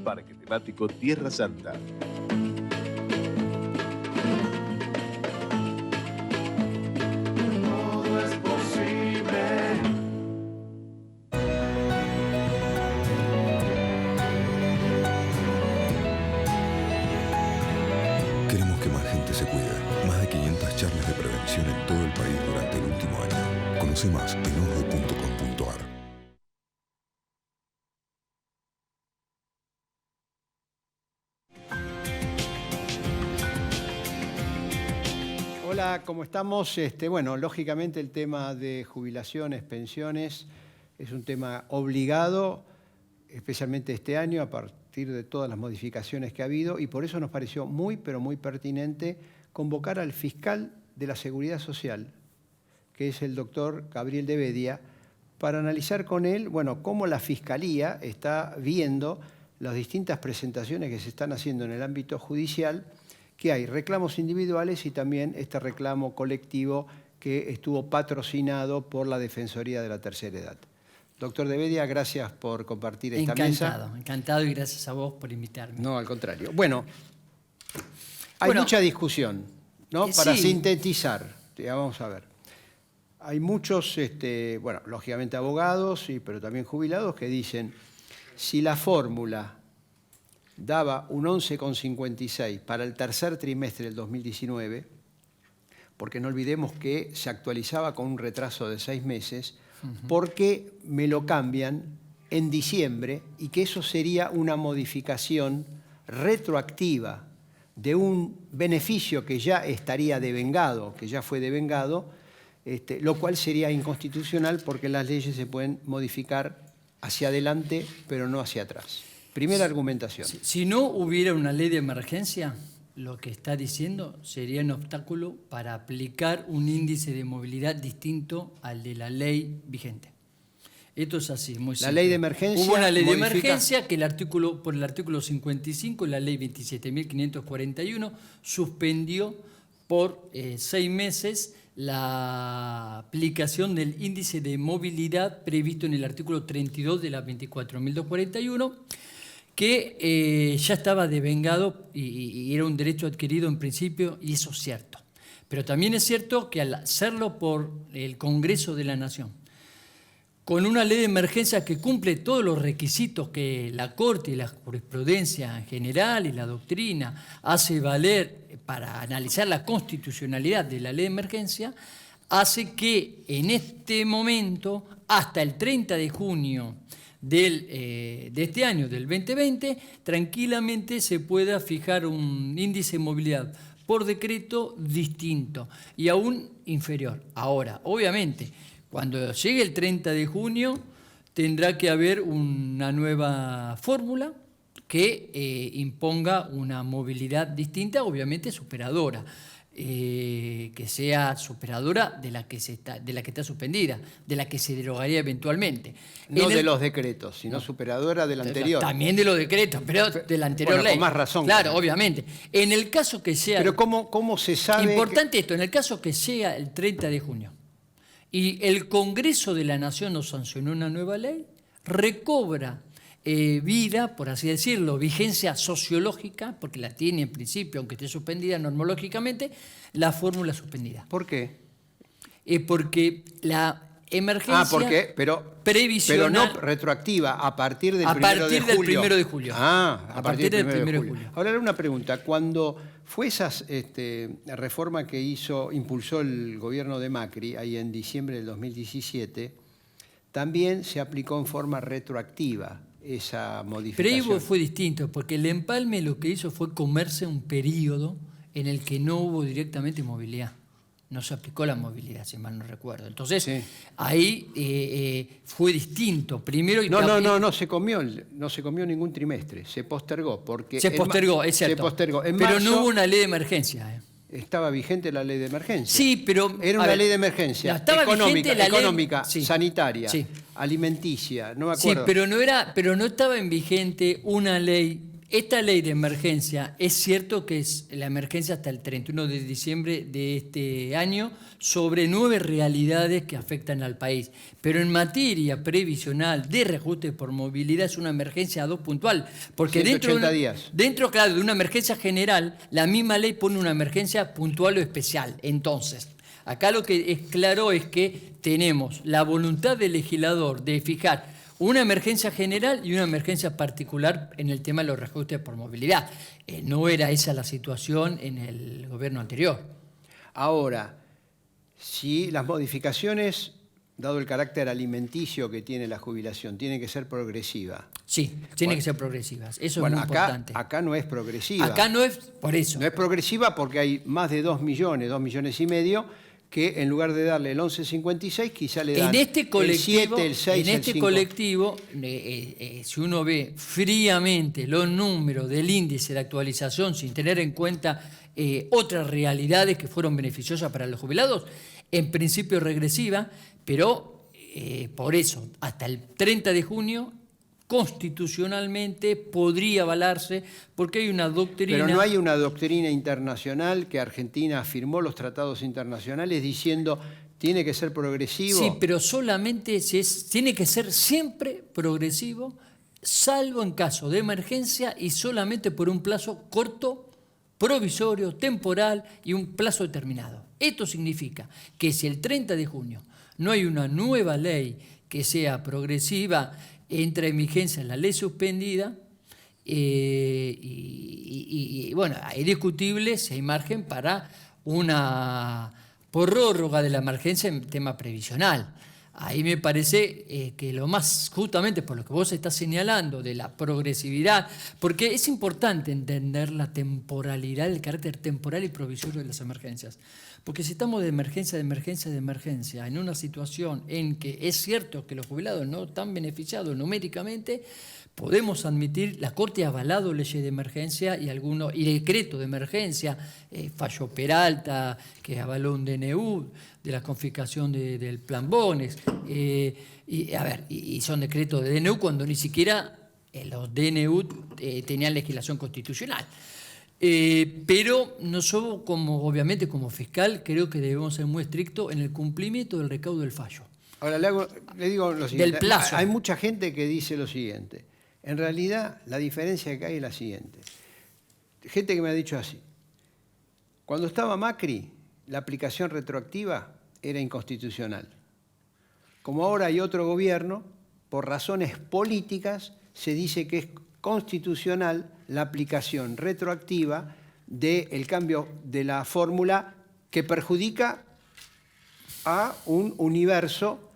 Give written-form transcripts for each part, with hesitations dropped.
Parque Temático Tierra Santa. Todo es posible. Queremos que más gente se cuide. Más de 500 charlas de prevención en todo el país durante el último año. Conoce más en OSDE.com.ar. Hola, ¿cómo estamos? Bueno, lógicamente el tema de jubilaciones, pensiones, es un tema obligado, especialmente este año, a partir de todas las modificaciones que ha habido, y por eso nos pareció muy, pero muy pertinente convocar al fiscal de la Seguridad Social, que es el doctor Gabriel de Bedia, para analizar con él, bueno, cómo la Fiscalía está viendo las distintas presentaciones que se están haciendo en el ámbito judicial, que hay reclamos individuales y también este reclamo colectivo que estuvo patrocinado por la Defensoría de la Tercera Edad. Doctor de Bedia, gracias por compartir esta mesa. Encantado y gracias a vos por invitarme. No, al contrario. Bueno, hay mucha discusión, ¿no? Para sintetizar, vamos a ver. Hay muchos, bueno, lógicamente abogados, pero también jubilados que dicen, si la fórmula daba un 11,56 para el tercer trimestre del 2019, porque no olvidemos que se actualizaba con un retraso de 6 meses, porque me lo cambian en diciembre y que eso sería una modificación retroactiva de un beneficio que ya estaría devengado, que ya fue devengado, lo cual sería inconstitucional porque las leyes se pueden modificar hacia adelante, pero no hacia atrás. Primera argumentación. Si no hubiera una ley de emergencia, lo que está diciendo sería un obstáculo para aplicar un índice de movilidad distinto al de la ley vigente. Esto es así, muy simple. La ley de emergencia. Hubo una ley de emergencia que por el artículo 55, la ley 27.541, suspendió por 6 meses la aplicación del índice de movilidad previsto en el artículo 32 de la 24.241, que ya estaba devengado y era un derecho adquirido en principio, y eso es cierto. Pero también es cierto que al hacerlo por el Congreso de la Nación, con una ley de emergencia que cumple todos los requisitos que la Corte y la jurisprudencia en general y la doctrina hace valer para analizar la constitucionalidad de la ley de emergencia, hace que en este momento, hasta el 30 de junio de este año, del 2020, tranquilamente se pueda fijar un índice de movilidad por decreto distinto y aún inferior. Ahora, obviamente, cuando llegue el 30 de junio tendrá que haber una nueva fórmula que imponga una movilidad distinta, obviamente superadora. Que sea superadora de la que está suspendida, de la que se derogaría eventualmente. No de los decretos, sino superadora del anterior. También de los decretos, pero de la anterior ley. Con más razón. Claro, obviamente. En el caso que sea... Pero ¿cómo se sabe? Importante esto, en el caso que sea el 30 de junio y el Congreso de la Nación nos sancionó una nueva ley, recobra vida, por así decirlo, vigencia sociológica, porque la tiene en principio, aunque esté suspendida normológicamente, la fórmula suspendida. ¿Por qué? Porque la emergencia previsional... Pero no retroactiva, a partir del 1 de julio. Del 1 de julio. A partir del 1 de julio. Ahora, una pregunta. Cuando fue esa reforma que impulsó el gobierno de Macri, ahí en diciembre del 2017, también se aplicó en forma retroactiva esa modificación. Pero ahí fue distinto, porque el empalme lo que hizo fue comerse un periodo en el que no hubo directamente movilidad. No se aplicó la movilidad, si mal no recuerdo. Entonces, ahí fue distinto. Primero no se comió ningún trimestre, se postergó. Se postergó, es cierto. Se postergó. En pero marzo, no hubo una ley de emergencia. Estaba vigente la ley de emergencia. Sí, pero... Era una ley de emergencia económica, sanitaria, alimenticia, no me acuerdo. Sí, pero no estaba en vigente una ley esta ley de emergencia, es cierto que es la emergencia hasta el 31 de diciembre de este año sobre 9 realidades que afectan al país. Pero en materia previsional de reajuste por movilidad es una emergencia ad hoc puntual. Porque dentro, claro, de una emergencia general, la misma ley pone una emergencia puntual o especial. Entonces, acá lo que es claro es que tenemos la voluntad del legislador de fijar una emergencia general y una emergencia particular en el tema de los reajustes por movilidad. No era esa la situación en el gobierno anterior. Ahora, si las modificaciones, dado el carácter alimenticio que tiene la jubilación, tienen que ser progresivas. Sí, tienen que ser progresivas. Eso es muy importante. Acá no es progresiva. Acá no es, por eso. No es progresiva porque hay más de 2 millones, 2 millones y medio, que en lugar de darle el 11.56, quizá le dan el 7, el 6, en este el 5. Colectivo, si uno ve fríamente los números del índice de actualización sin tener en cuenta otras realidades que fueron beneficiosas para los jubilados, en principio regresiva, pero por eso, hasta el 30 de junio, constitucionalmente podría avalarse porque hay una doctrina... Pero no hay una doctrina internacional que Argentina firmó los tratados internacionales diciendo tiene que ser progresivo. Sí, pero solamente tiene que ser siempre progresivo, salvo en caso de emergencia y solamente por un plazo corto, provisorio, temporal y un plazo determinado. Esto significa que si el 30 de junio no hay una nueva ley que sea progresiva, entra en vigencia la ley suspendida y bueno, es discutible si hay margen para una prórroga de la emergencia en tema previsional. Ahí me parece que lo más, justamente por lo que vos estás señalando de la progresividad, porque es importante entender la temporalidad, el carácter temporal y provisorio de las emergencias. Porque si estamos de emergencia, en una situación en que es cierto que los jubilados no están beneficiados numéricamente, podemos admitir, la Corte ha avalado leyes de emergencia y decreto de emergencia, fallo Peralta, que avaló un DNU de la confiscación del plan Bones, y son decretos de DNU cuando ni siquiera los DNU tenían legislación constitucional. Pero nosotros, obviamente como fiscal, creo que debemos ser muy estrictos en el cumplimiento del recaudo del fallo. Ahora le digo lo siguiente. Del plazo. Hay mucha gente que dice lo siguiente. En realidad, la diferencia que hay es la siguiente. Gente que me ha dicho así. Cuando estaba Macri, la aplicación retroactiva era inconstitucional. Como ahora hay otro gobierno, por razones políticas, se dice que es constitucional la aplicación retroactiva del cambio de la fórmula que perjudica a un universo.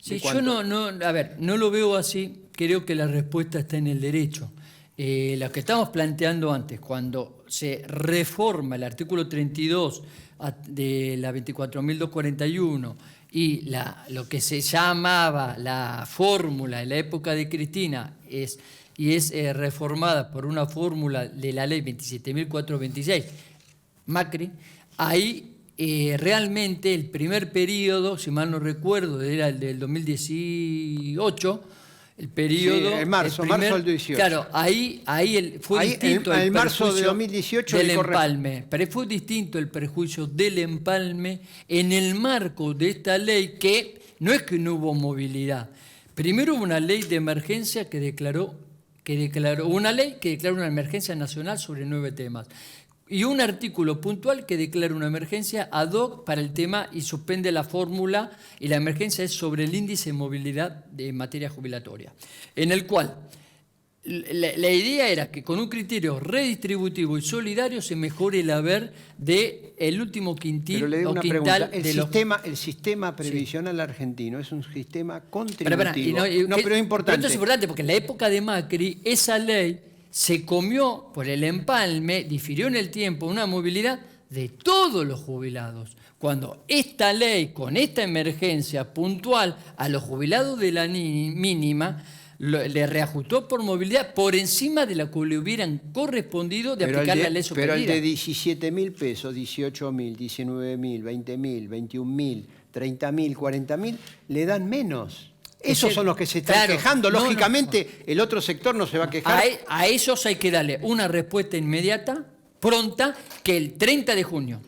Sí, yo no lo veo así. Creo que la respuesta está en el derecho. Lo que estamos planteando antes, cuando se reforma el artículo 32 de la 24.241 y lo que se llamaba la fórmula en la época de Cristina es reformada por una fórmula de la ley 27.426, Macri, ahí realmente el primer periodo, si mal no recuerdo, era el del 2018, el periodo... Sí, en marzo del 18. Claro, ahí fue distinto el marzo de 2018 del empalme. Pero fue distinto el perjuicio del empalme en el marco de esta ley que no es que no hubo movilidad. Primero hubo una ley de emergencia que declaró una emergencia nacional sobre 9 temas. Y un artículo puntual que declara una emergencia ad hoc para el tema y suspende la fórmula, y la emergencia es sobre el índice de movilidad de materia jubilatoria, en el cual la idea era que con un criterio redistributivo y solidario se mejore el haber del último quintil. Pero le digo o una quintal pregunta. El sistema previsional argentino es un sistema contributivo. Pero es importante. Pero esto es importante porque en la época de Macri esa ley se comió por el empalme, difirió en el tiempo una movilidad de todos los jubilados. Cuando esta ley, con esta emergencia puntual a los jubilados de la mínima, le reajustó por movilidad por encima de la que le hubieran correspondido de aplicar la ley suspendida. Pero el de 17.000 pesos, 18.000, 19.000, 20.000, 21.000, 30.000, 40.000, le dan menos. Esos son los que se están quejando. Lógicamente, el otro sector no se va a quejar. A ellos hay que darle una respuesta inmediata, pronta, que el 30 de junio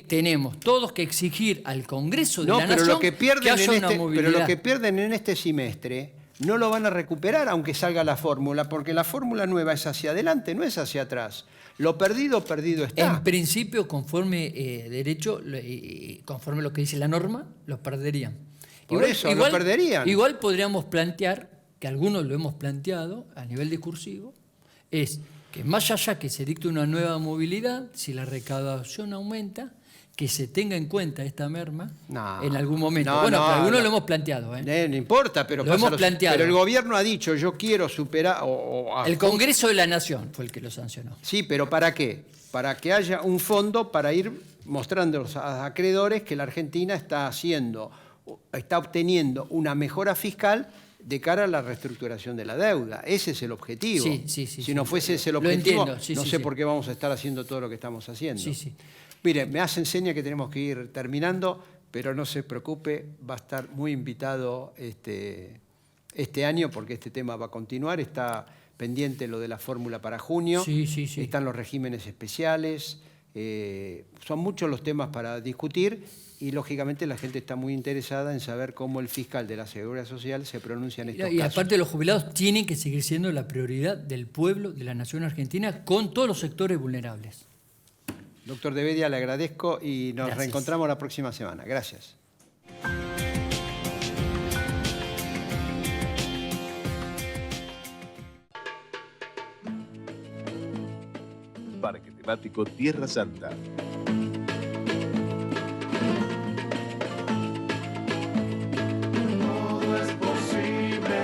tenemos todos que exigir al Congreso de la Nación que haya una movilidad. Pero lo que pierden en este semestre no lo van a recuperar aunque salga la fórmula, porque la fórmula nueva es hacia adelante, no es hacia atrás. Lo perdido, perdido está. En principio, conforme derecho, conforme lo que dice la norma, lo perderían. Por eso lo perderían. Igual podríamos plantear, que algunos lo hemos planteado a nivel discursivo, es que más allá que se dicte una nueva movilidad, si la recaudación aumenta, que se tenga en cuenta esta merma en algún momento. Pero algunos lo hemos planteado. No importa, pero lo hemos planteado. Pero el gobierno ha dicho, yo quiero superar... El Congreso de la Nación fue el que lo sancionó. Sí, pero ¿para qué? Para que haya un fondo para ir mostrando a los acreedores que la Argentina está obteniendo una mejora fiscal de cara a la reestructuración de la deuda. Ese es el objetivo. Si no fuese ese el objetivo, no sé por qué vamos a estar haciendo todo lo que estamos haciendo. Mire, me hace seña que tenemos que ir terminando, pero no se preocupe, va a estar muy invitado este año porque este tema va a continuar. Está pendiente lo de la fórmula para junio. Están los regímenes especiales. Son muchos los temas para discutir y, lógicamente, la gente está muy interesada en saber cómo el fiscal de la Seguridad Social se pronuncia en estos casos. Y aparte, los jubilados tienen que seguir siendo la prioridad del pueblo, de la nación argentina, con todos los sectores vulnerables. Doctor De Bedia, le agradezco y nos reencontramos la próxima semana. Gracias. Parque temático Tierra Santa. Todo es posible.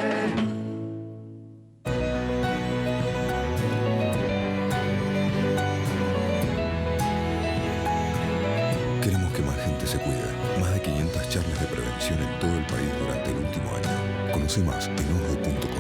Queremos que más gente se cuide. Más de 500 charlas de prevención en todo el país durante el último año. Conoce más en ojo.com.uy.